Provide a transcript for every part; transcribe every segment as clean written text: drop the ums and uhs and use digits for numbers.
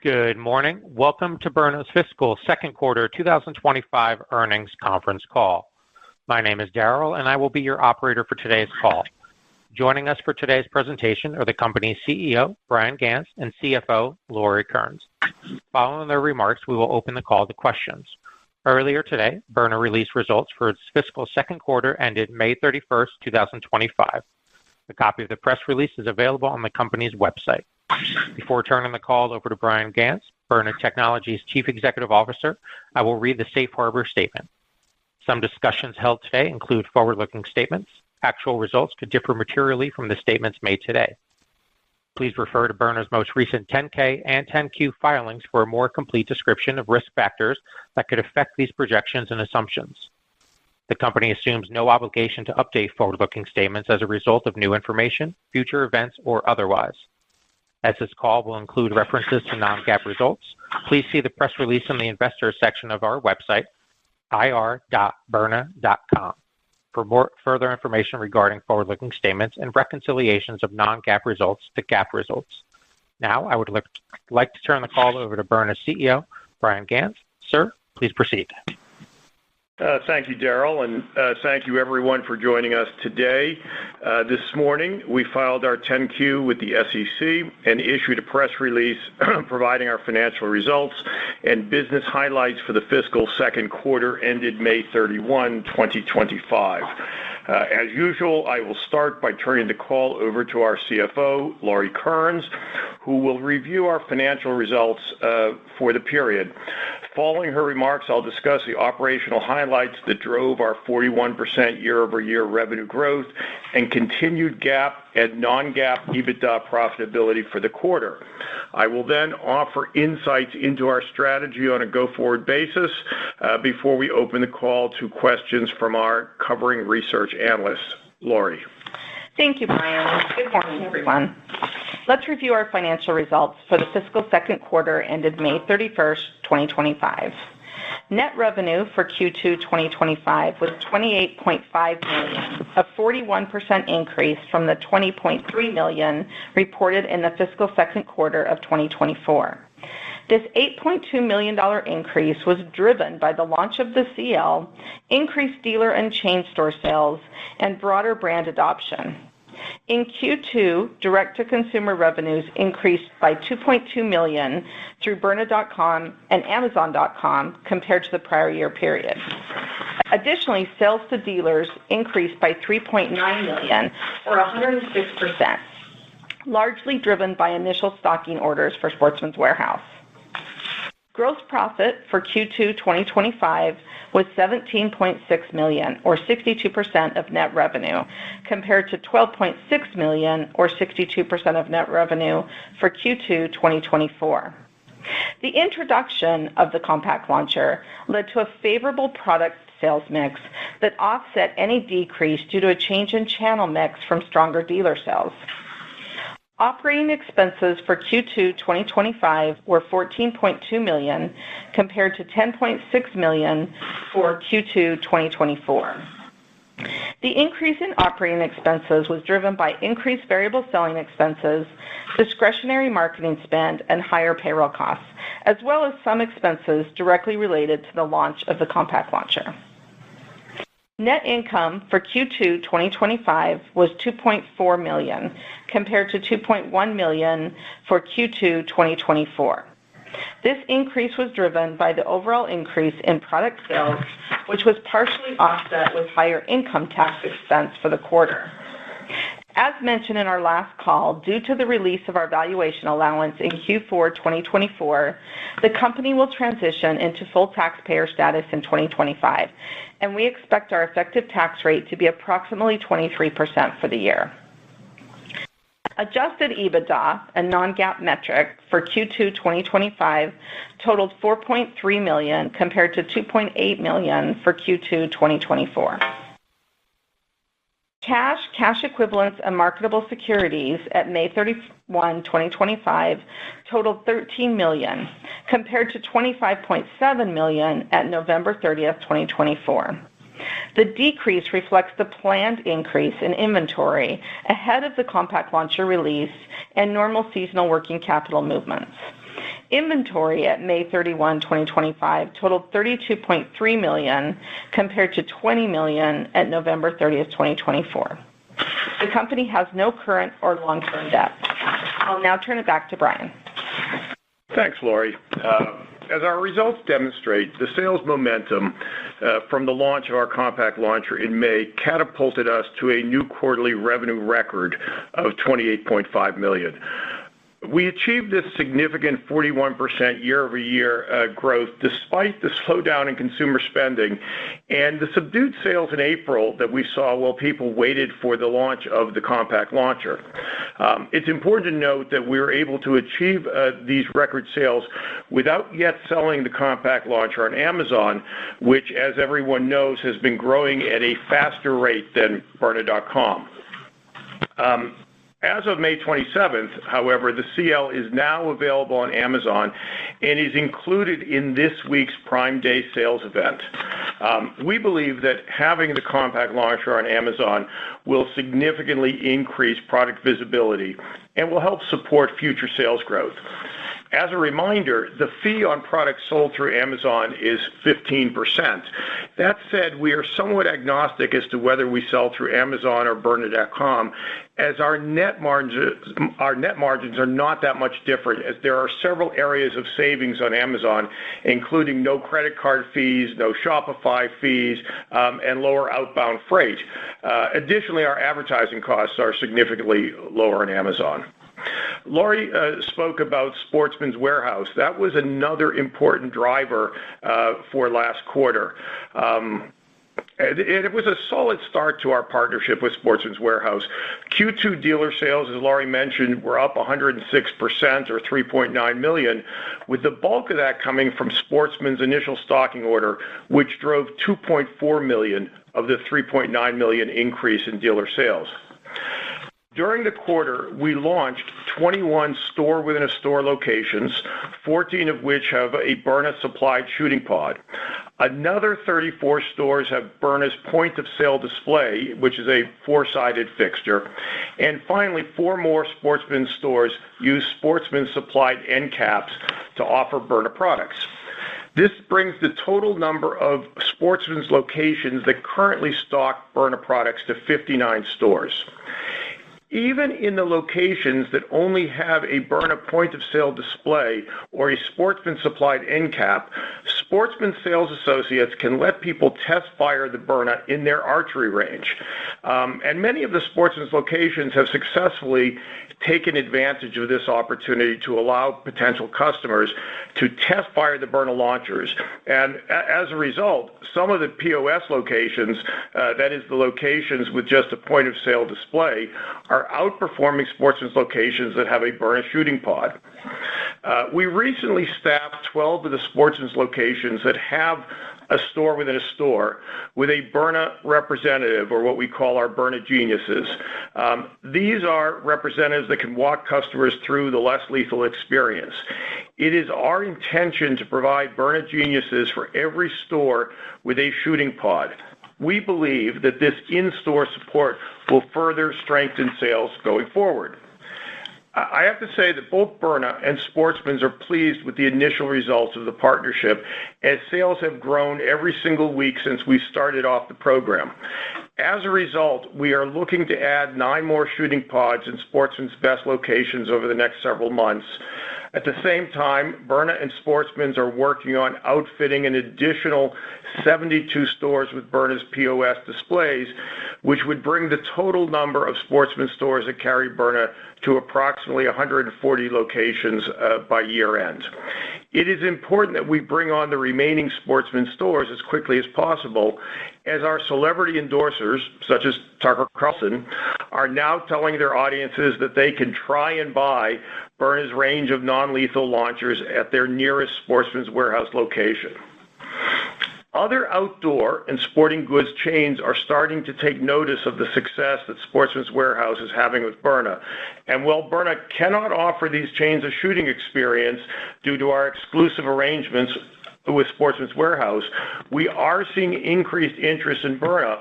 Good morning. Welcome to Byrna's fiscal second quarter 2025 earnings conference call. My name is Daryl, and I will be your operator for today's call. Joining us for today's presentation are the company's CEO, Bryan Ganz, and CFO, Lauri Kearns. Following their remarks, we will open the call to questions. Earlier today, Byrna released results for its fiscal second quarter ended May 31st, 2025. A copy of the press release is available on the company's website. Before turning the call over to Bryan Ganz, Byrna Technologies Chief Executive Officer, I will read the Safe Harbor Statement. Some discussions held today include forward-looking statements. Actual results could differ materially from the statements made today. Please refer to Byrna's most recent 10-K and 10-Q filings for a more complete description of risk factors that could affect these projections and assumptions. The company assumes no obligation to update forward-looking statements as a result of new information, future events, or otherwise. As this call will include references to non-GAAP results, please see the press release in the Investors section of our website, ir.byrna.com, for further information regarding forward-looking statements and reconciliations of non-GAAP results to GAAP results. Now, I would like to turn the call over to Byrna's CEO, Bryan Ganz. Sir, please proceed. Thank you, Daryl, and thank you, everyone, for joining us today. This morning, we filed our 10-Q with the SEC and issued a press release providing our financial results and business highlights for the fiscal second quarter ended May 31, 2025. As usual, I will start by turning the call over to our CFO, Lauri Kearns, who will review our financial results for the period. Following her remarks, I'll discuss the operational highlights that drove our 41% year-over-year revenue growth and continued GAAP and non-GAAP EBITDA profitability for the quarter. I will then offer insights into our strategy on a go-forward basis before we open the call to questions from our covering research analysts. Lauri. Thank you, Bryan. Good morning, everyone. Let's review our financial results for the fiscal second quarter ended May 31st, 2025. Net revenue for Q2 2025 was $28.5 million, a 41% increase from the $20.3 million reported in the fiscal second quarter of 2024. This $8.2 million increase was driven by the launch of the CL, increased dealer and chain store sales, and broader brand adoption. In Q2, direct-to-consumer revenues increased by $2.2 million through Byrna.com and Amazon.com compared to the prior year period. Additionally, sales to dealers increased by $3.9 million, or 106%, largely driven by initial stocking orders for Sportsman's Warehouse. Gross profit for Q2 2025 was $17.6 million, or 62% of net revenue, compared to $12.6 million, or 62% of net revenue for Q2 2024. The introduction of the compact launcher led to a favorable product sales mix that offset any decrease due to a change in channel mix from stronger dealer sales. Operating expenses for Q2 2025 were $14.2 million compared to $10.6 million for Q2 2024. The increase in operating expenses was driven by increased variable selling expenses, discretionary marketing spend, and higher payroll costs, as well as some expenses directly related to the launch of the compact launcher. Net income for Q2 2025 was $2.4 million, compared to $2.1 million for Q2 2024. This increase was driven by the overall increase in product sales, which was partially offset with higher income tax expense for the quarter. As mentioned in our last call, due to the release of our valuation allowance in Q4 2024, the company will transition into full taxpayer status in 2025, and we expect our effective tax rate to be approximately 23% for the year. Adjusted EBITDA, a non-GAAP metric for Q2 2025, totaled $4.3 million compared to $2.8 million for Q2 2024. Cash equivalents, and marketable securities at May 31, 2025 totaled $13 million, compared to $25.7 million at November 30th, 2024. The decrease reflects the planned increase in inventory ahead of the compact launcher release and normal seasonal working capital movements. Inventory at May 31, 2025 totaled $32.3 million compared to $20 million at November 30, 2024. The company has no current or long-term debt. I'll now turn it back to Brian. Thanks, Lori. As our results demonstrate, the sales momentum from the launch of our compact launcher in May catapulted us to a new quarterly revenue record of $28.5 million. We achieved this significant 41% year-over-year growth despite the slowdown in consumer spending and the subdued sales in April that we saw while people waited for the launch of the compact launcher. It's important to note that we were able to achieve these record sales without yet selling the compact launcher on Amazon, which, as everyone knows, has been growing at a faster rate than Byrna.com. As of May 27th, however, the CL is now available on Amazon and is included in this week's Prime Day sales event. We believe that having the compact launcher on Amazon will significantly increase product visibility and will help support future sales growth. As a reminder, the fee on products sold through Amazon is 15%. That said, we are somewhat agnostic as to whether we sell through Amazon or Byrna.com, as our net margins are not that much different, as there are several areas of savings on Amazon, including no credit card fees, no Shopify fees, and lower outbound freight. Additionally, our advertising costs are significantly lower on Amazon. Lori spoke about Sportsman's Warehouse. That was another important driver for last quarter. It was a solid start to our partnership with Sportsman's Warehouse. Q2 dealer sales, as Lori mentioned, were up 106% or $3.9 million, with the bulk of that coming from Sportsman's initial stocking order, which drove $2.4 million of the $3.9 million increase in dealer sales. During the quarter, we launched 21 store-within-a-store locations, 14 of which have a Byrna-supplied shooting pod. Another 34 stores have Byrna's point-of-sale display, which is a four-sided fixture. And finally, 4 more Sportsman stores use Sportsman-supplied end caps to offer Byrna products. This brings the total number of Sportsman's locations that currently stock Byrna products to 59 stores. Even in the locations that only have a Byrna point-of-sale display or a Sportsman-supplied end cap, Sportsman sales associates can let people test fire the Byrna in their archery range. And many of the Sportsman's locations have successfully taken advantage of this opportunity to allow potential customers to test fire the Byrna launchers. And as a result, some of the POS locations, that is the locations with just a point-of-sale display, are outperforming Sportsman's locations that have a Byrna shooting pod. We recently staffed 12 of the Sportsman's locations that have a store within a store with a Byrna representative, or what we call our Byrna geniuses. These are representatives that can walk customers through the less lethal experience. It is our intention to provide Byrna geniuses for every store with a shooting pod. We believe that this in-store support will further strengthen sales going forward. I have to say that both Byrna and Sportsman's are pleased with the initial results of the partnership, as sales have grown every single week since we started off the program. As a result, we are looking to add 9 more shooting pods in Sportsman's best locations over the next several months. At the same time, Byrna and Sportsman's are working on outfitting an additional 72 stores with Byrna's POS displays, which would bring the total number of Sportsman stores that carry Byrna to approximately 140 locations by year end. It is important that we bring on the remaining Sportsman stores as quickly as possible, as our celebrity endorsers, such as Tucker Carlson, are now telling their audiences that they can try and buy Byrna's range of non-lethal launchers at their nearest Sportsman's Warehouse location. Other outdoor and sporting goods chains are starting to take notice of the success that Sportsman's Warehouse is having with Byrna. And while Byrna cannot offer these chains a shooting experience due to our exclusive arrangements with Sportsman's Warehouse, we are seeing increased interest in Byrna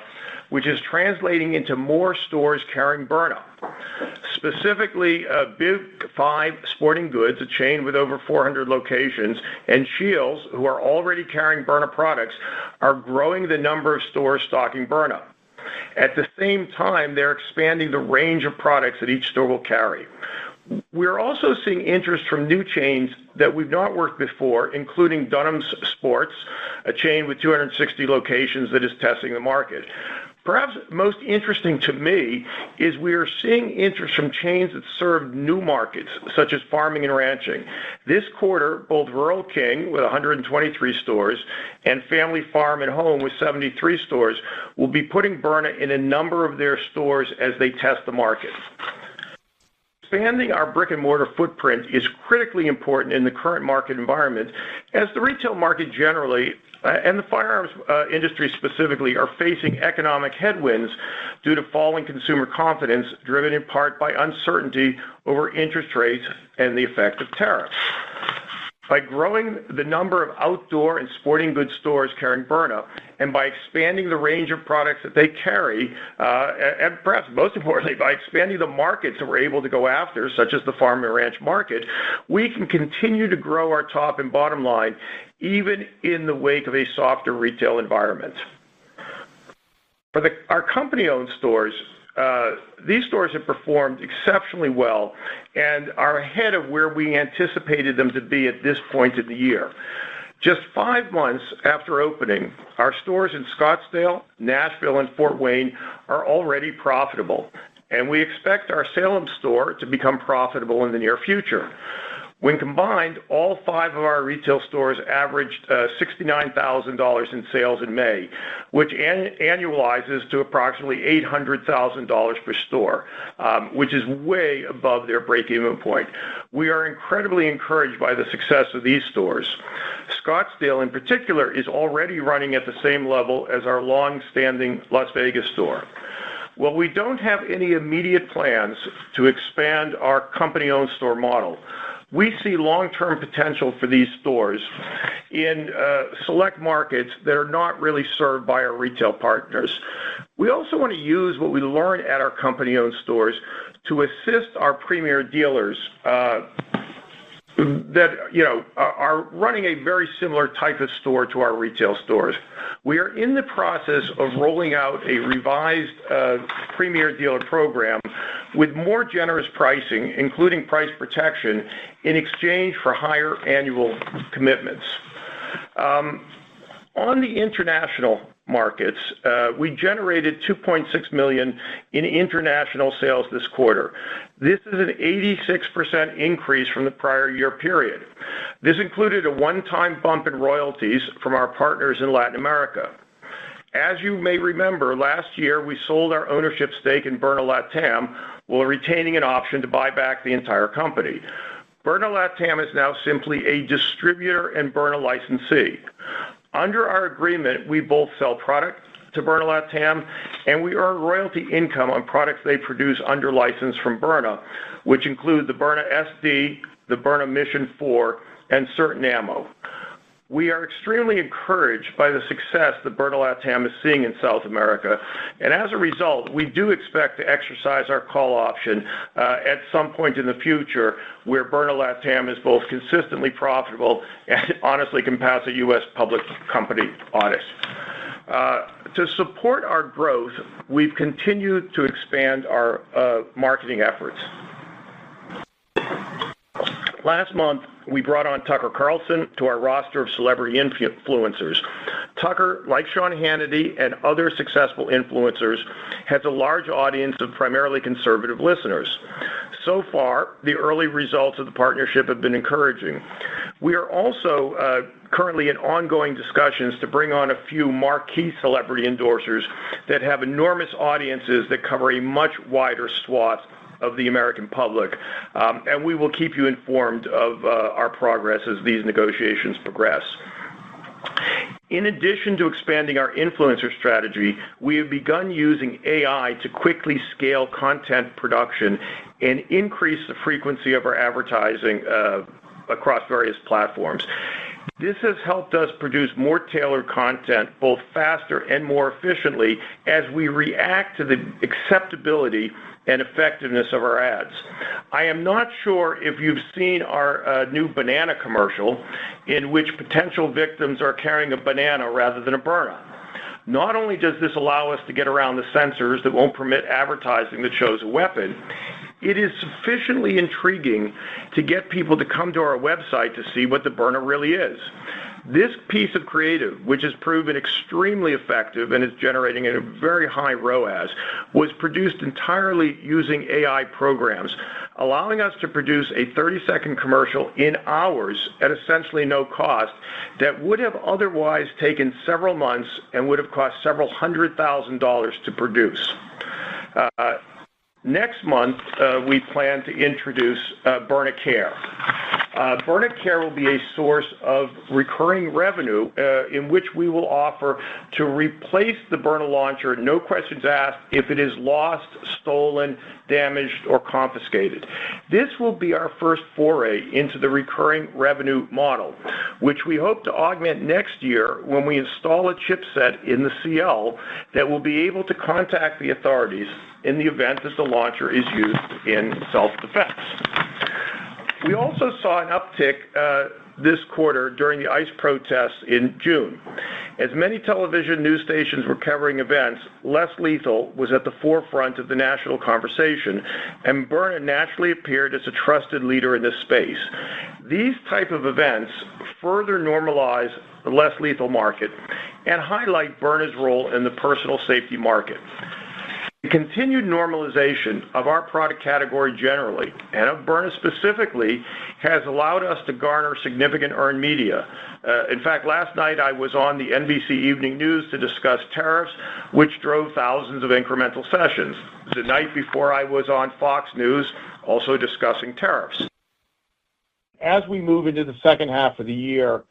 which is translating into more stores carrying Byrna. Specifically, Big 5 Sporting Goods, a chain with over 400 locations, and Shields, who are already carrying Byrna products, are growing the number of stores stocking Byrna. At the same time, they're expanding the range of products that each store will carry. We're also seeing interest from new chains that we've not worked before, including Dunham's Sports, a chain with 260 locations that is testing the market. Perhaps most interesting to me is we are seeing interest from chains that serve new markets, such as farming and ranching. This quarter, both Rural King, with 123 stores, and Family Farm and Home, with 73 stores, will be putting Byrna in a number of their stores as they test the market. Expanding our brick-and-mortar footprint is critically important in the current market environment, as the retail market generally and the firearms industry specifically are facing economic headwinds due to falling consumer confidence, driven in part by uncertainty over interest rates and the effect of tariffs. By growing the number of outdoor and sporting goods stores carrying Byrna, and by expanding the range of products that they carry, and perhaps most importantly, by expanding the markets that we're able to go after, such as the farm and ranch market, we can continue to grow our top and bottom line, even in the wake of a softer retail environment. For our company-owned stores, these stores have performed exceptionally well and are ahead of where we anticipated them to be at this point in the year. Just 5 months after opening, our stores in Scottsdale, Nashville, and Fort Wayne are already profitable, and we expect our Salem store to become profitable in the near future. When combined, all 5 of our retail stores averaged $69,000 in sales in May, which annualizes to approximately $800,000 per store, which is way above their break-even point. We are incredibly encouraged by the success of these stores. Scottsdale, in particular, is already running at the same level as our long-standing Las Vegas store. While we don't have any immediate plans to expand our company-owned store model, we see long-term potential for these stores in select markets that are not really served by our retail partners. We also want to use what we learn at our company-owned stores to assist our premier dealers that are running a very similar type of store to our retail stores. We are in the process of rolling out a revised premier dealer program with more generous pricing, including price protection, in exchange for higher annual commitments. On the international markets, we generated $2.6 million in international sales this quarter. This is an 86% increase from the prior year period. This included a one-time bump in royalties from our partners in Latin America. As you may remember, last year we sold our ownership stake in Byrna LATAM while retaining an option to buy back the entire company. Byrna LATAM is now simply a distributor and Byrna licensee. Under our agreement, we both sell product to Byrna LATAM, and we earn royalty income on products they produce under license from Byrna, which include the Byrna SD, the Byrna Mission 4, and certain ammo. We are extremely encouraged by the success that Byrna LATAM is seeing in South America, and as a result, we do expect to exercise our call option at some point in the future where Byrna LATAM is both consistently profitable and honestly can pass a U.S. public company audit. To support our growth, we've continued to expand our marketing efforts. Last month, we brought on Tucker Carlson to our roster of celebrity influencers. Tucker, like Sean Hannity and other successful influencers, has a large audience of primarily conservative listeners. So far, the early results of the partnership have been encouraging. We are also currently in ongoing discussions to bring on a few marquee celebrity endorsers that have enormous audiences that cover a much wider swath of the American public, and we will keep you informed of our progress as these negotiations progress. In addition to expanding our influencer strategy, we have begun using AI to quickly scale content production and increase the frequency of our advertising across various platforms. This has helped us produce more tailored content, both faster and more efficiently, as we react to the acceptability and effectiveness of our ads. I am not sure if you've seen our new banana commercial, in which potential victims are carrying a banana rather than a Byrna. Not only does this allow us to get around the censors that won't permit advertising that shows a weapon, it is sufficiently intriguing to get people to come to our website to see what the Byrna really is. This piece of creative, which has proven extremely effective and is generating a very high ROAS, was produced entirely using AI programs, allowing us to produce a 30-second commercial in hours at essentially no cost that would have otherwise taken several months and would have cost several $100,000 to produce. Next month, we plan to introduce Byrna Care. Byrna Care will be a source of recurring revenue in which we will offer to replace the Byrna launcher, no questions asked, if it is lost, stolen, damaged, or confiscated. This will be our first foray into the recurring revenue model, which we hope to augment next year when we install a chipset in the CL that will be able to contact the authorities in the event that the launcher is used in self-defense. We also saw an uptick this quarter during the ICE protests in June. As many television news stations were covering events, less lethal was at the forefront of the national conversation, and Byrna naturally appeared as a trusted leader in this space. These type of events further normalize the less lethal market and highlight Byrna's role in the personal safety market. The continued normalization of our product category generally, and of Byrna specifically, has allowed us to garner significant earned media. In fact, last night I was on the NBC Evening News to discuss tariffs, which drove thousands of incremental sessions. The night before I was on Fox News, also discussing tariffs. As we move into the second half of the year,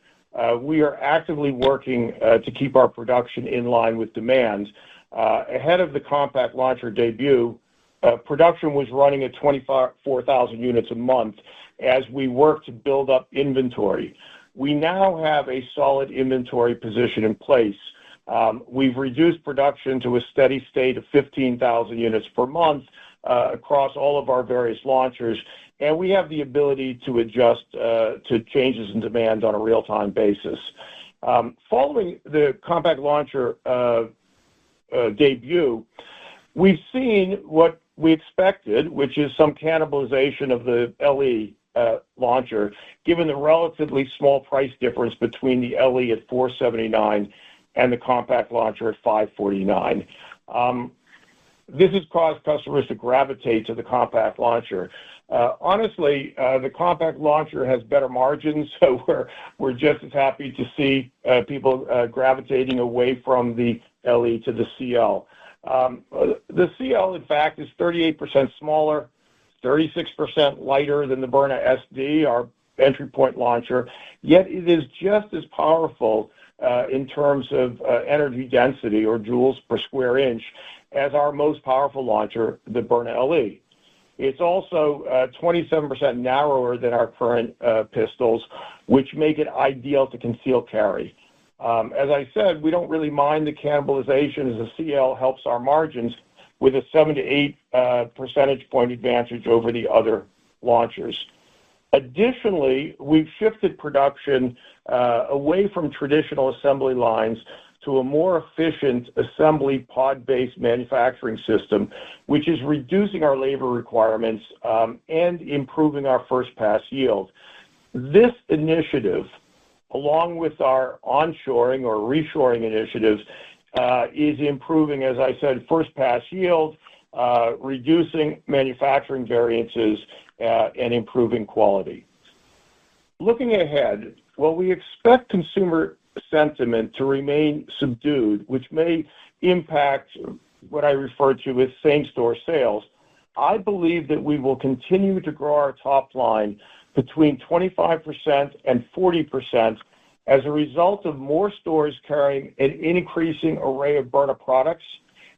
we are actively working to keep our production in line with demand. Ahead of the compact launcher debut, production was running at 24,000 units a month as we work to build up inventory. We now have a solid inventory position in place. We've reduced production to a steady state of 15,000 units per month across all of our various launchers, and we have the ability to adjust to changes in demand on a real-time basis. Following the compact launcher debut, we've seen what we expected, which is some cannibalization of the LE launcher, given the relatively small price difference between the LE at $479 and the compact launcher at $549. This has caused customers to gravitate to the compact launcher. Honestly, the compact launcher has better margins, so we're just as happy to see people gravitating away from the LE to the CL. The CL, in fact, is 38% smaller, 36% lighter than the Byrna SD, our entry point launcher, yet it is just as powerful in terms of energy density or joules per square inch as our most powerful launcher, the Byrna LE. It's also 27% narrower than our current pistols, which make it ideal to conceal carry. As I said, we don't really mind the cannibalization as the CL helps our margins with a 7 to 8 percentage point advantage over the other launchers. Additionally, we've shifted production away from traditional assembly lines to a more efficient assembly pod-based manufacturing system, which is reducing our labor requirements and improving our first pass yield. This initiative, along with our onshoring or reshoring initiatives, is improving, as I said, first pass yield, reducing manufacturing variances, and improving quality. Looking ahead, while we expect consumer sentiment to remain subdued, which may impact what I refer to as same-store sales, I believe that we will continue to grow our top line between 25% and 40% as a result of more stores carrying an increasing array of Byrna products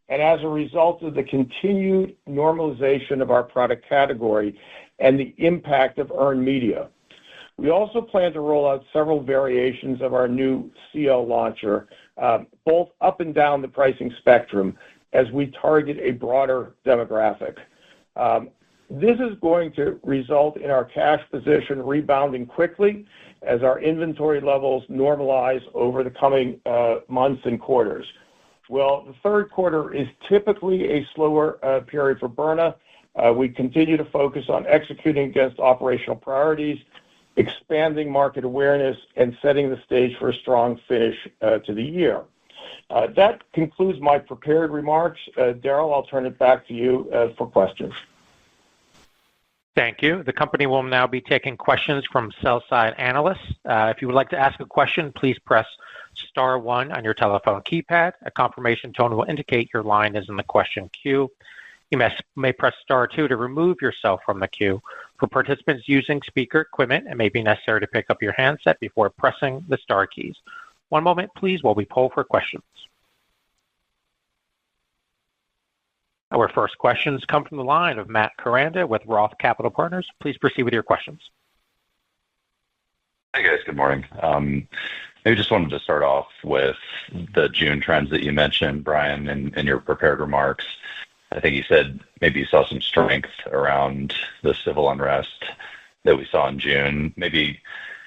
and as a result of the continued normalization of our product category and the impact of earned media. We also plan to roll out several variations of our new CL launcher, both up and down the pricing spectrum, as we target a broader demographic. This is going to result in our cash position rebounding quickly as our inventory levels normalize over the coming months and quarters. Well, the third quarter is typically a slower period for Byrna. We continue to focus on executing against operational priorities, expanding market awareness, and setting the stage for a strong finish to the year. That concludes my prepared remarks. Daryl, I'll turn it back to you for questions. Thank you. The company will now be taking questions from sell-side analysts. If you would like to ask a question, please press star one on your telephone keypad. A confirmation tone will indicate your line is in the question queue. You may press star two to remove yourself from the queue. For participants using speaker equipment, it may be necessary to pick up your handset before pressing the star keys. One moment, please, while we poll for questions. Our first questions come from the line of Matt Koranda with Roth Capital Partners. Please proceed with your questions. Hey, guys. Good morning. Maybe just wanted to start off with the June trends that you mentioned, Brian, in your prepared remarks. I think you said maybe you saw some strength around the civil unrest that we saw in June. Maybe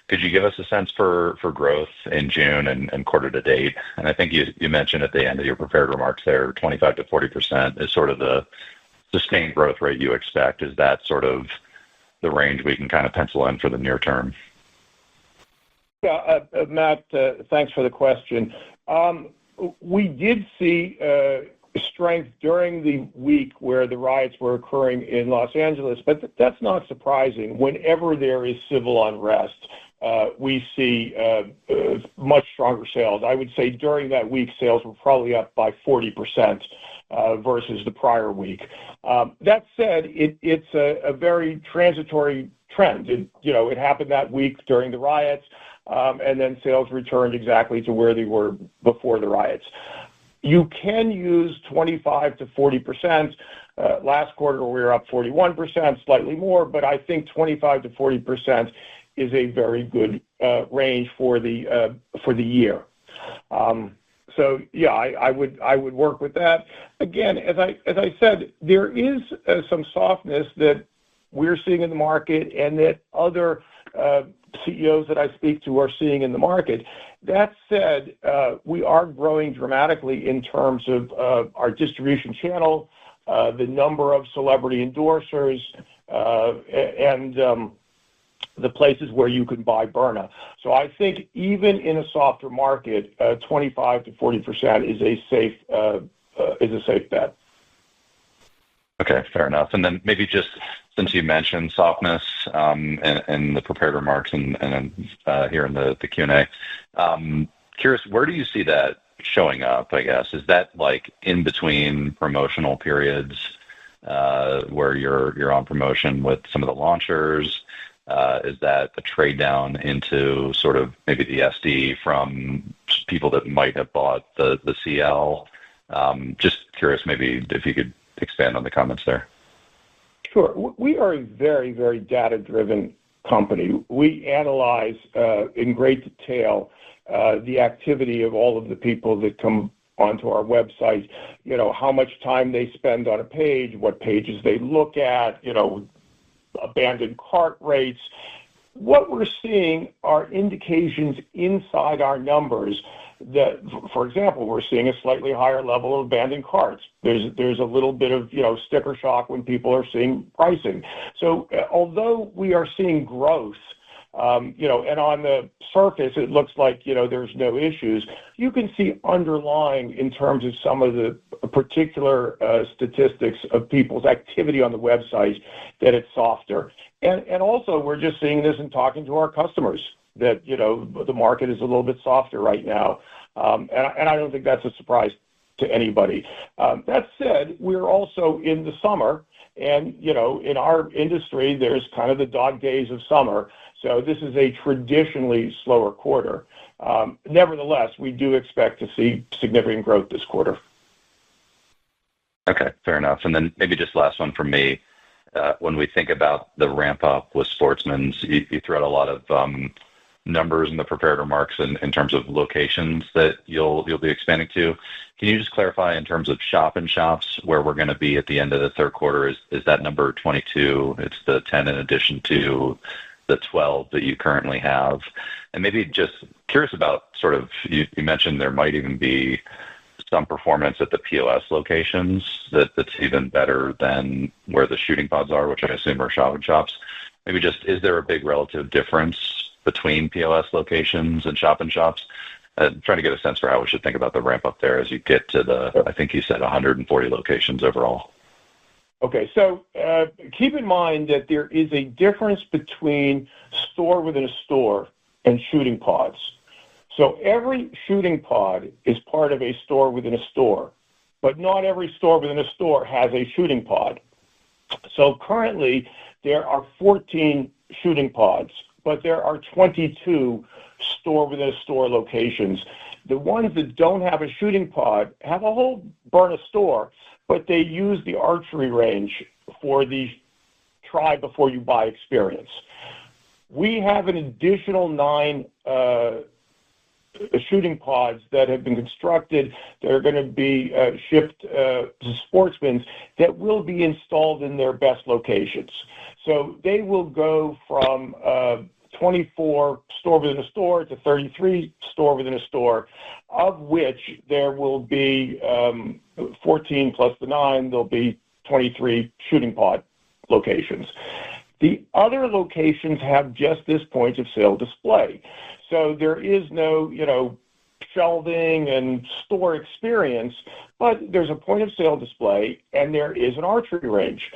could you give us a sense for growth in June and quarter to date? And I think you mentioned at the end of your prepared remarks there, 25 to 40% is sort of the sustained growth rate you expect. Is that sort of the range we can kind of pencil in for the near term? Yeah, Matt, thanks for the question. We did see strength during the week where the riots were occurring in Los Angeles, but that's not surprising. Whenever there is civil unrest, we see much stronger sales. I would say during that week, sales were probably up by 40% versus the prior week. That said, it's a very transitory trend. It happened that week during the riots, and then sales returned exactly to where they were before the riots. You can use 25 to 40%. Last quarter, we were up 41%, slightly more, but I think 25 to 40% is a very good range for the year. So yeah, I would work with that. Again, as I said, there is some softness that we're seeing in the market, and that other CEOs that I speak to are seeing in the market. That said, we are growing dramatically in terms of our distribution channel, the number of celebrity endorsers, and the places where you can buy Byrna. So I think even in a softer market, 25 to 40% is a safe bet. Okay, fair enough. And then maybe just since you mentioned softness in the prepared remarks and here in the Q&A, curious, where do you see that showing up, I guess? Is that like in between promotional periods where you're on promotion with some of the launchers? Is that a trade down into sort of maybe the SD from people that might have bought the CL? Just curious maybe if you could expand on the comments there. Sure. We are a very, very data-driven company. We analyze in great detail the activity of all of the people that come onto our website, how much time they spend on a page, what pages they look at, abandoned cart rates. What we're seeing are indications inside our numbers that, for example, we're seeing a slightly higher level of abandoned carts. There's a little bit of, sticker shock when people are seeing pricing. So although we are seeing growth, and on the surface it looks like, there's no issues, you can see underlying in terms of some of the particular statistics of people's activity on the website that it's softer. And also we're just seeing this and talking to our customers that, the market is a little bit softer right now. And I don't think that's a surprise to anybody. That said, we're also in the summer, and, in our industry, there's kind of the dog days of summer. So this is a traditionally slower quarter. Nevertheless, we do expect to see significant growth this quarter. Okay, fair enough. And then maybe just last one from me. when we think about the ramp up with Sportsman's, you threw out a lot of numbers in the prepared remarks in terms of locations that you'll be expanding to. Can you just clarify in terms of shop-in-shops where we're going to be at the end of the third quarter? Is that number 22? It's the 10 in addition to the 12 that you currently have. And maybe just curious about sort of, you mentioned there might even be some performance at the POS locations that's even better than where the shooting pods are, which I assume are shop-in-shops. Maybe just, is there a big relative difference between POS locations and shop-in-shops? I'm trying to get a sense for how we should think about the ramp up there as you get to the, I think you said 140 locations overall. Okay, so keep in mind that there is a difference between store within a store and shooting pods. So every shooting pod is part of a store within a store, but not every store within a store has a shooting pod. So currently there are 14 shooting pods, but there are 22 store within a store locations. The ones that don't have a shooting pod have a whole Byrna store, but they use the archery range for the try before you buy experience. We have an additional 9 shooting pods that have been constructed that are going to be shipped to Sportsman's that will be installed in their best locations. So they will go from 24 store within a store to 33 store within a store, of which there will be 14 plus the 9, there'll be 23 shooting pod locations. The other locations have just this point of sale display. So there is no, shelving and store experience, but there's a point of sale display and there is an archery range.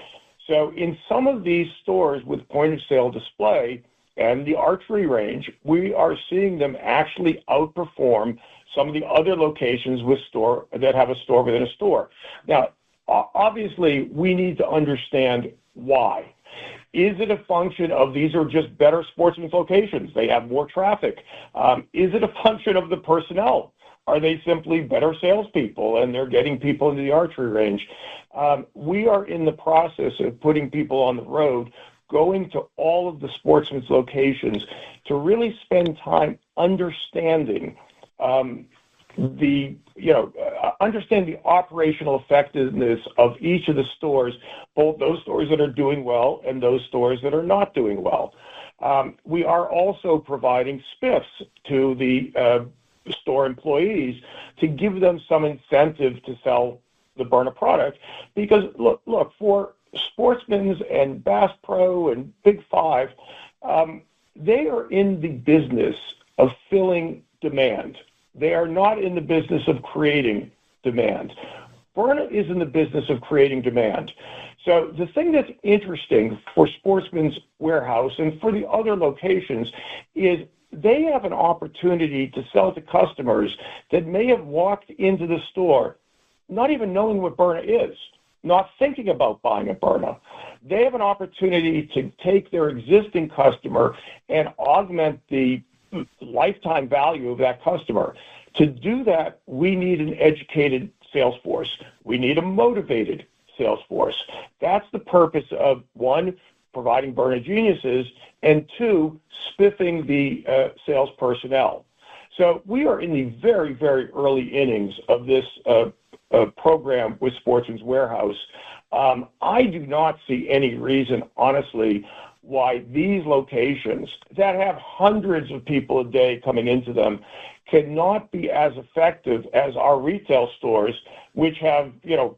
So in some of these stores with point of sale display and the archery range, we are seeing them actually outperform some of the other locations that have a store within a store. Now, obviously, we need to understand why. Is it a function of these are just better Sportsman's locations? They have more traffic. Is it a function of the personnel? Are they simply better salespeople and they're getting people into the archery range? We are in the process of putting people on the road, going to all of the Sportsman's locations to really spend time understanding understand the operational effectiveness of each of the stores, both those stores that are doing well and those stores that are not doing well. We are also providing spiffs to the store employees to give them some incentive to sell the Byrna product, because look for Sportsman's and Bass Pro and Big 5, they are in the business of filling demand. They are not in the business of creating demand. Byrna is in the business of creating demand. So the thing that's interesting for Sportsman's Warehouse and for the other locations is they have an opportunity to sell to customers that may have walked into the store not even knowing what Byrna is, not thinking about buying a Byrna. They have an opportunity to take their existing customer and augment the lifetime value of that customer. To do that, we need an educated sales force. We need a motivated sales force. That's the purpose of, 1, providing Byrna Geniuses, and 2, spiffing the sales personnel. So we are in the very, very early innings of this program with Sportsman's Warehouse. I do not see any reason, honestly, why these locations that have hundreds of people a day coming into them cannot be as effective as our retail stores, which have,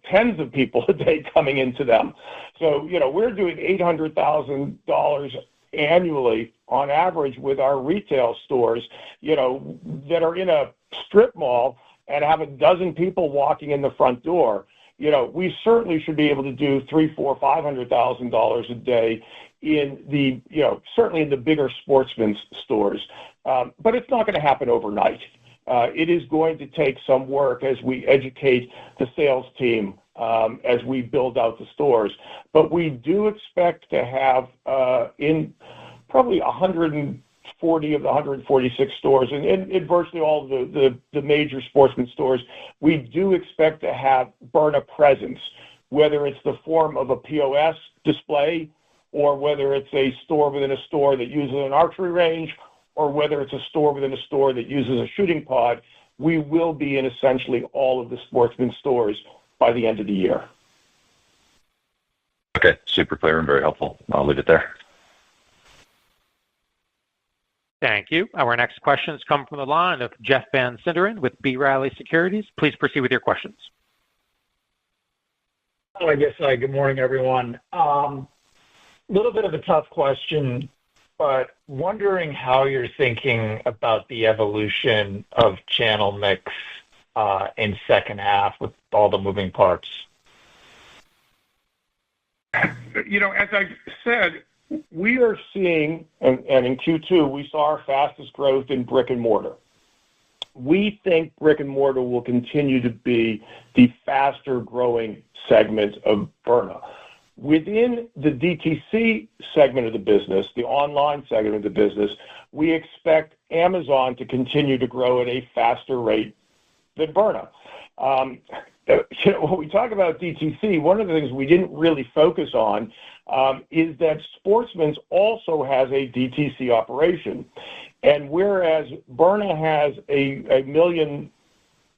tens of people a day coming into them. So, we're doing $800,000 annually on average with our retail stores, that are in a strip mall and have a dozen people walking in the front door. We certainly should be able to do $300,000, $400,000, $500,000 a day in the, certainly in the bigger Sportsman's stores. But it's not going to happen overnight. It is going to take some work as we educate the sales team, as we build out the stores. But we do expect to have in probably 140 of the 146 stores, and in virtually all the major Sportsman stores, we do expect to have Byrna presence, whether it's the form of a POS display or whether it's a store within a store that uses an archery range or whether it's a store within a store that uses a shooting pod, we will be in essentially all of the Sportsman stores by the end of the year. Okay, super clear and very helpful. I'll leave it there. Thank you. Our next questions come from the line of Jeff Van Sinderen with B. Riley Securities. Please proceed with your questions. Good morning, everyone. Little bit of a tough question, but wondering how you're thinking about the evolution of channel mix in second half with all the moving parts. You know, as I said, we are seeing, and in Q2, we saw our fastest growth in brick and mortar. We think brick and mortar will continue to be the faster growing segment of Byrna. Within the DTC segment of the business, the online segment of the business, we expect Amazon to continue to grow at a faster rate than Byrna. When we talk about DTC, one of the things we didn't really focus on is that Sportsman's also has a DTC operation. And whereas Byrna has a million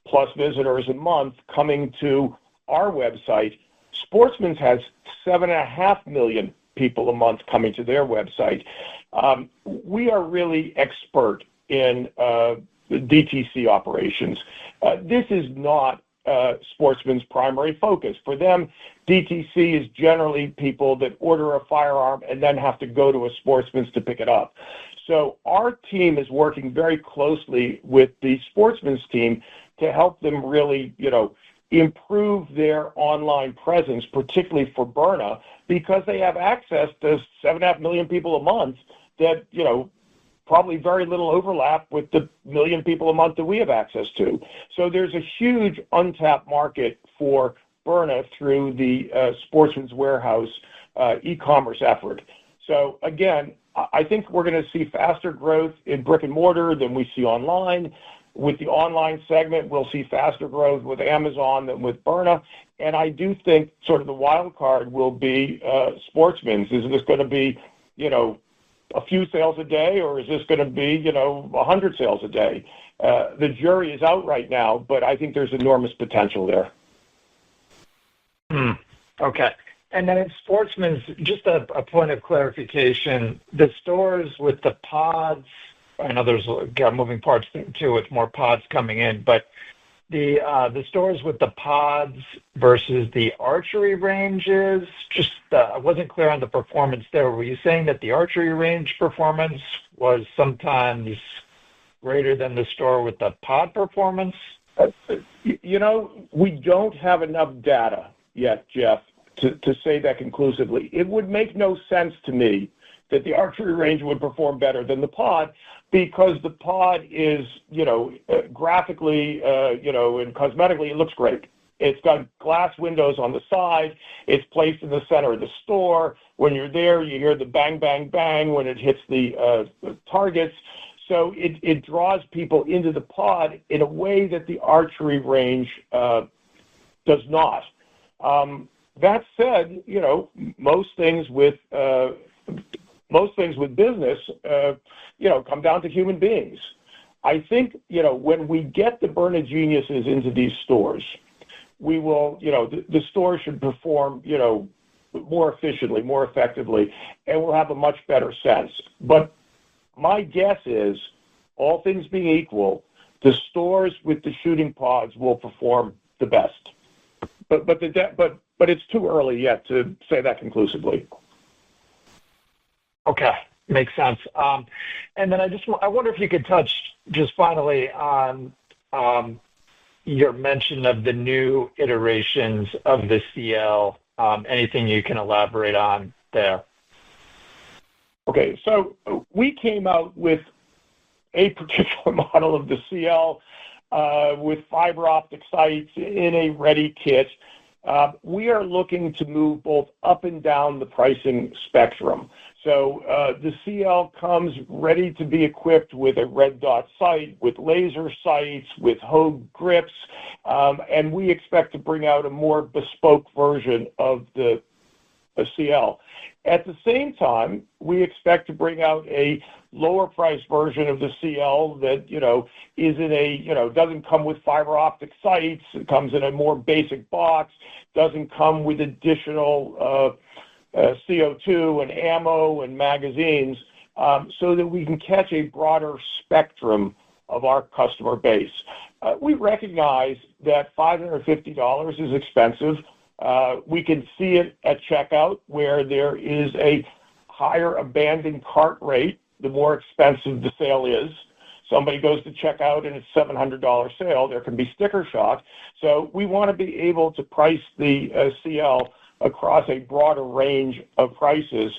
plus visitors a month coming to our website, Sportsman's has 7.5 million people a month coming to their website. We are really expert in DTC operations. This is not Sportsman's primary focus. For them, DTC is generally people that order a firearm and then have to go to a Sportsman's to pick it up. So our team is working very closely with the Sportsman's team to help them really, improve their online presence, particularly for Byrna, because they have access to 7.5 million people a month that, probably very little overlap with the million people a month that we have access to. So there's a huge untapped market for Byrna through the Sportsman's Warehouse e-commerce effort. So again, I think we're going to see faster growth in brick and mortar than we see online. With the online segment, we'll see faster growth with Amazon than with Byrna. And I do think sort of the wild card will be Sportsman's. Is this going to be, a few sales a day, or is this going to be, 100 sales a day? The jury is out right now, but I think there's enormous potential there. Okay. And then in Sportsman's, just a point of clarification, the stores with the pods, I know there's moving parts too with more pods coming in, but the stores with the pods versus the archery ranges, just I wasn't clear on the performance there. Were you saying that the archery range performance was sometimes greater than the store with the pod performance? We don't have enough data yet, Jeff, to say that conclusively. It would make no sense to me that the archery range would perform better than the pod, because the pod is, graphically, and cosmetically, it looks great. It's got glass windows on the side. It's placed in the center of the store. When you're there, you hear the bang, bang, bang when it hits the targets. So it draws people into the pod in a way that the archery range does not. That said, most things with business, come down to human beings. I think, when we get the Byrna geniuses into these stores, we will, the store should perform, more efficiently, more effectively, and we'll have a much better sense. But my guess is, all things being equal, the stores with the shooting pods will perform the best. But it's too early yet to say that conclusively. Okay, makes sense. And then I wonder if you could touch just finally on your mention of the new iterations of the CL. Anything you can elaborate on there? Okay, so we came out with a particular model of the CL with fiber optic sights in a ready kit. we are looking to move both up and down the pricing spectrum. So the CL comes ready to be equipped with a red dot sight, with laser sights, with Hogue grips, and we expect to bring out a more bespoke version of the CL. At the same time, we expect to bring out a lower priced version of the CL that, is in a, doesn't come with fiber optic sights. It comes in a more basic box, doesn't come with additional CO2 and ammo and magazines, so that we can catch a broader spectrum of our customer base. We recognize that $550 is expensive. We can see it at checkout where there is a higher abandoned cart rate, the more expensive the sale is. Somebody goes to checkout and it's $700 sale, there can be sticker shock. So we want to be able to price the CL across a broader range of prices.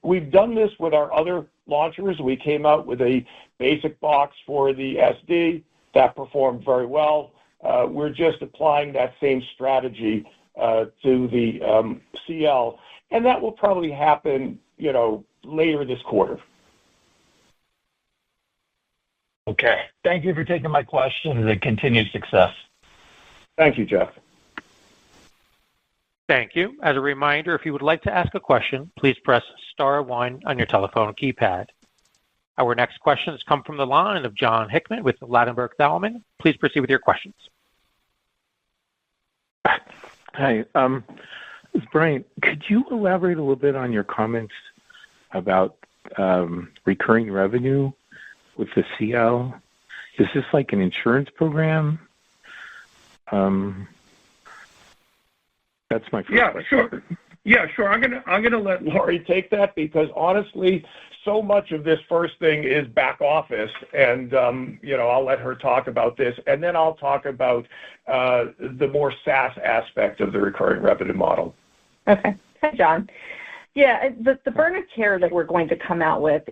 We've done this with our other launchers. We came out with a basic box for the SD that performed very well. We're just applying that same strategy to the CL, and that will probably happen, later this quarter. Okay. Thank you for taking my questions and continued success. Thank you, Jeff. Thank you. As a reminder, if you would like to ask a question, please press star one on your telephone keypad. Our next questions come from the line of John Hickman with Ladenburg Thalmann. Please proceed with your questions. Hi. Brian, could you elaborate a little bit on your comments about recurring revenue with the CL? Is this like an insurance program? That's my first question. Sure. I'm gonna let Laurie take that because honestly, so much of this first thing is back office, and I'll let her talk about this, and then I'll talk about the more SaaS aspect of the recurring revenue model. Okay. Hi, John. Yeah, the Byrna Care that we're going to come out with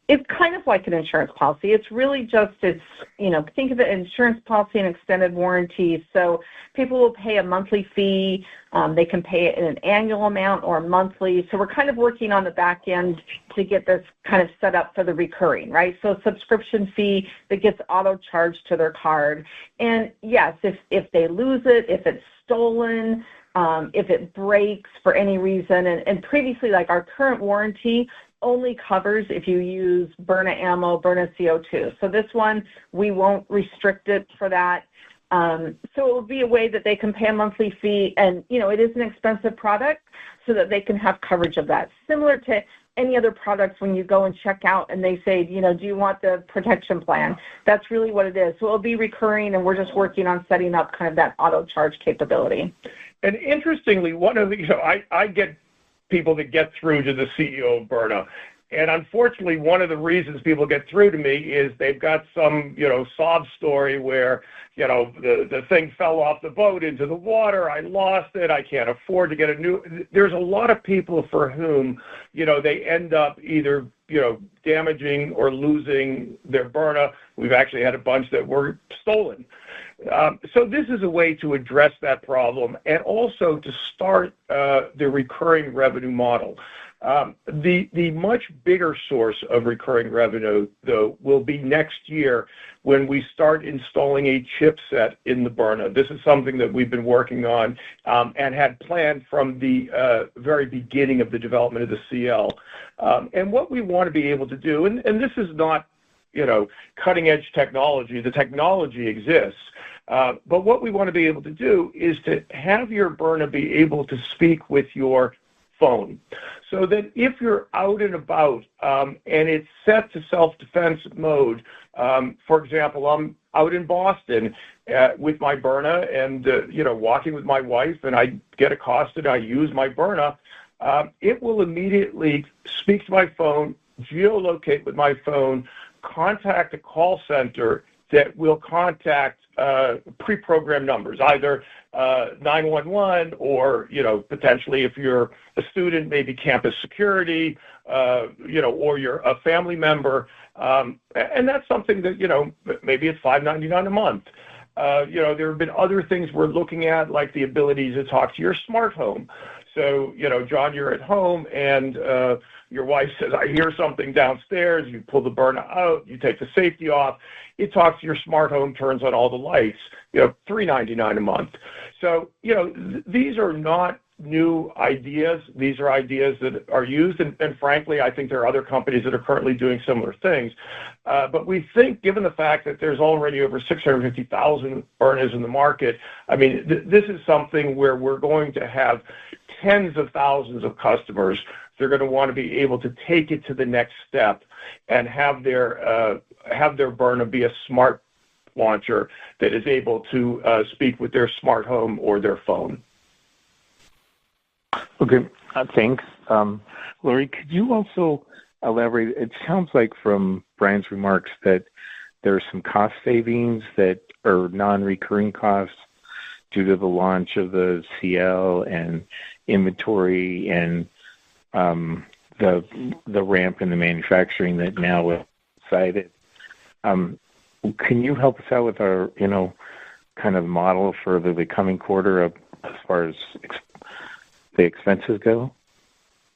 it's kind of like an insurance policy. It's really just, think of it as insurance policy and extended warranty. So people will pay a monthly fee. They can pay it in an annual amount or monthly. So we're kind of working on the back end to get this kind of set up for the recurring, right? So a subscription fee that gets auto-charged to their card. And yes, if they lose it, if it's stolen, if it breaks for any reason, and previously, like our current warranty only covers if you use Byrna ammo, Byrna CO2. So this one, we won't restrict it for that. So it will be a way that they can pay a monthly fee, and it is an expensive product, so that they can have coverage of that. Similar to any other products, when you go and check out and they say, do you want the protection plan? That's really what it is. So it'll be recurring, and we're just working on setting up kind of that auto charge capability. And interestingly, one of the, I get people that get through to the CEO of Byrna. And unfortunately, one of the reasons people get through to me is they've got some, sob story where, the thing fell off the boat into the water. I lost it. I can't afford to get a new. There's a lot of people for whom, they end up either, damaging or losing their Byrna. We've actually had a bunch that were stolen. So this is a way to address that problem and also to start the recurring revenue model. The much bigger source of recurring revenue, though, will be next year when we start installing a chipset in the Byrna. This is something that we've been working on and had planned from the very beginning of the development of the CL. And what we want to be able to do, and this is not, cutting-edge technology. The technology exists. But what we want to be able to do is to have your Byrna be able to speak with your phone, so that if you're out and about and it's set to self-defense mode, for example, I'm out in Boston with my Byrna and walking with my wife, and I get accosted, I use my Byrna, it will immediately speak to my phone, geolocate with my phone, contact a call center that will contact pre-programmed numbers, either 911 or, potentially if you're a student, maybe campus security, or you're a family member. And that's something that, maybe it's $5.99 a month. There have been other things we're looking at, like the ability to talk to your smart home. So, John, you're at home and your wife says, I hear something downstairs. You pull the Byrna out, you take the safety off. It talks to your smart home, turns on all the lights, $3.99 a month. So, these are not new ideas. These are ideas that are used, and frankly, I think there are other companies that are currently doing similar things. But we think, given the fact that there's already over 650,000 Byrnas in the market, I mean, this is something where we're going to have tens of thousands of customers. They're going to want to be able to take it to the next step and have their Byrna be a smart launcher that is able to speak with their smart home or their phone. Okay, thanks. Lori, could you also elaborate? It sounds like from Brian's remarks that there are some cost savings that are non-recurring costs due to the launch of the CL and inventory and the ramp in the manufacturing that now is cited. Can you help us out with our, kind of model for the coming quarter as far as the expenses go?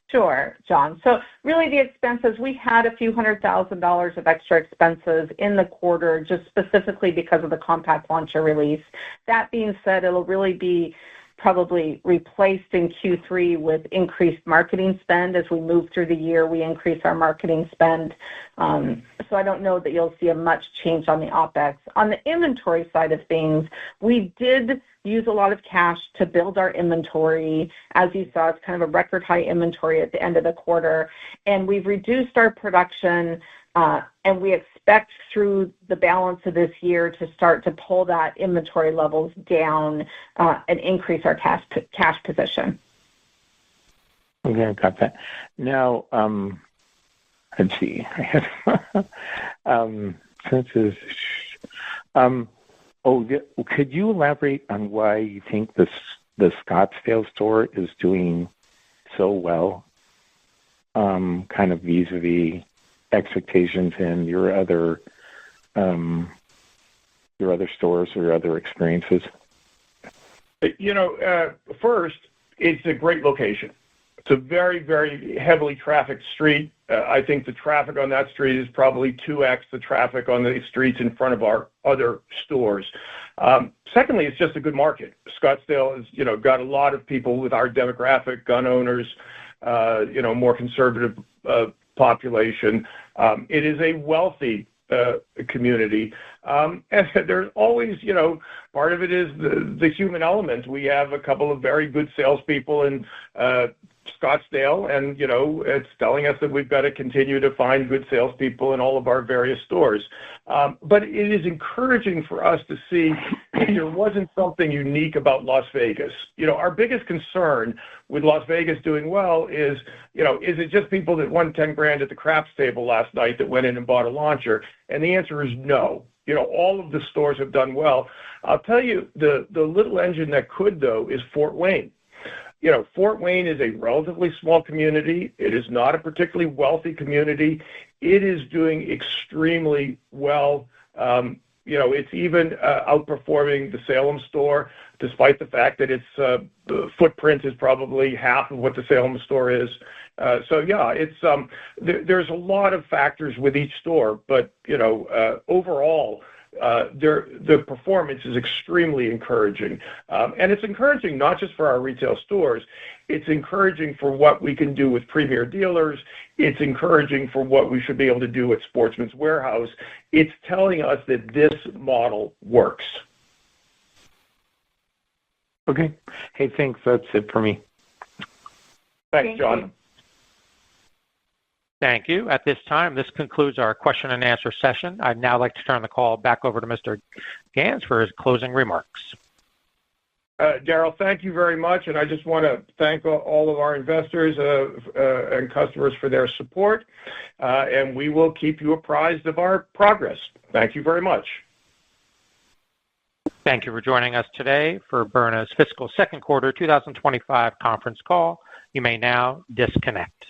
Sure, John. So really the expenses, we had a few $100,000 of extra expenses in the quarter just specifically because of the compact launcher release. That being said, it'll really be probably replaced in Q3 with increased marketing spend. As we move through the year, we increase our marketing spend. So I don't know that you'll see a much change on the OpEx. On the inventory side of things, we did use a lot of cash to build our inventory. As you saw, it's kind of a record high inventory at the end of the quarter. And we've reduced our production, and we expect through the balance of this year to start to pull that inventory levels down and increase our cash position. Okay, I got that. Now, let's see. I have census. Could you elaborate on why you think the Scottsdale store is doing so well, kind of vis-a-vis expectations in your other stores or your other experiences? First, it's a great location. It's a very, very heavily trafficked street. I think the traffic on that street is probably 2x the traffic on the streets in front of our other stores. Secondly, it's just a good market. Scottsdale has, got a lot of people with our demographic, gun owners, more conservative population. It is a wealthy community. And there's always, part of it is the human element. We have a couple of very good salespeople in Scottsdale, and, it's telling us that we've got to continue to find good salespeople in all of our various stores. But it is encouraging for us to see that there wasn't something unique about Las Vegas. Our biggest concern with Las Vegas doing well is it just people that won 10 grand at the craps table last night that went in and bought a launcher? And the answer is no. All of the stores have done well. I'll tell you, the little engine that could, though, is Fort Wayne. Fort Wayne is a relatively small community. It is not a particularly wealthy community. It is doing extremely well. It's even outperforming the Salem store, despite the fact that its footprint is probably half of what the Salem store is. There's a lot of factors with each store, but overall, the performance is extremely encouraging. And it's encouraging not just for our retail stores. It's encouraging for what we can do with premier dealers. It's encouraging for what we should be able to do at Sportsman's Warehouse. It's telling us that this model works. Okay. Hey, thanks. That's it for me. Thanks, John. Thank you. At this time, this concludes our question and answer session. I'd now like to turn the call back over to Mr. Gans for his closing remarks. Daryl, thank you very much, and I just want to thank all of our investors and customers for their support, and we will keep you apprised of our progress. Thank you very much. Thank you for joining us today for Byrna's fiscal second quarter 2025 conference call. You may now disconnect.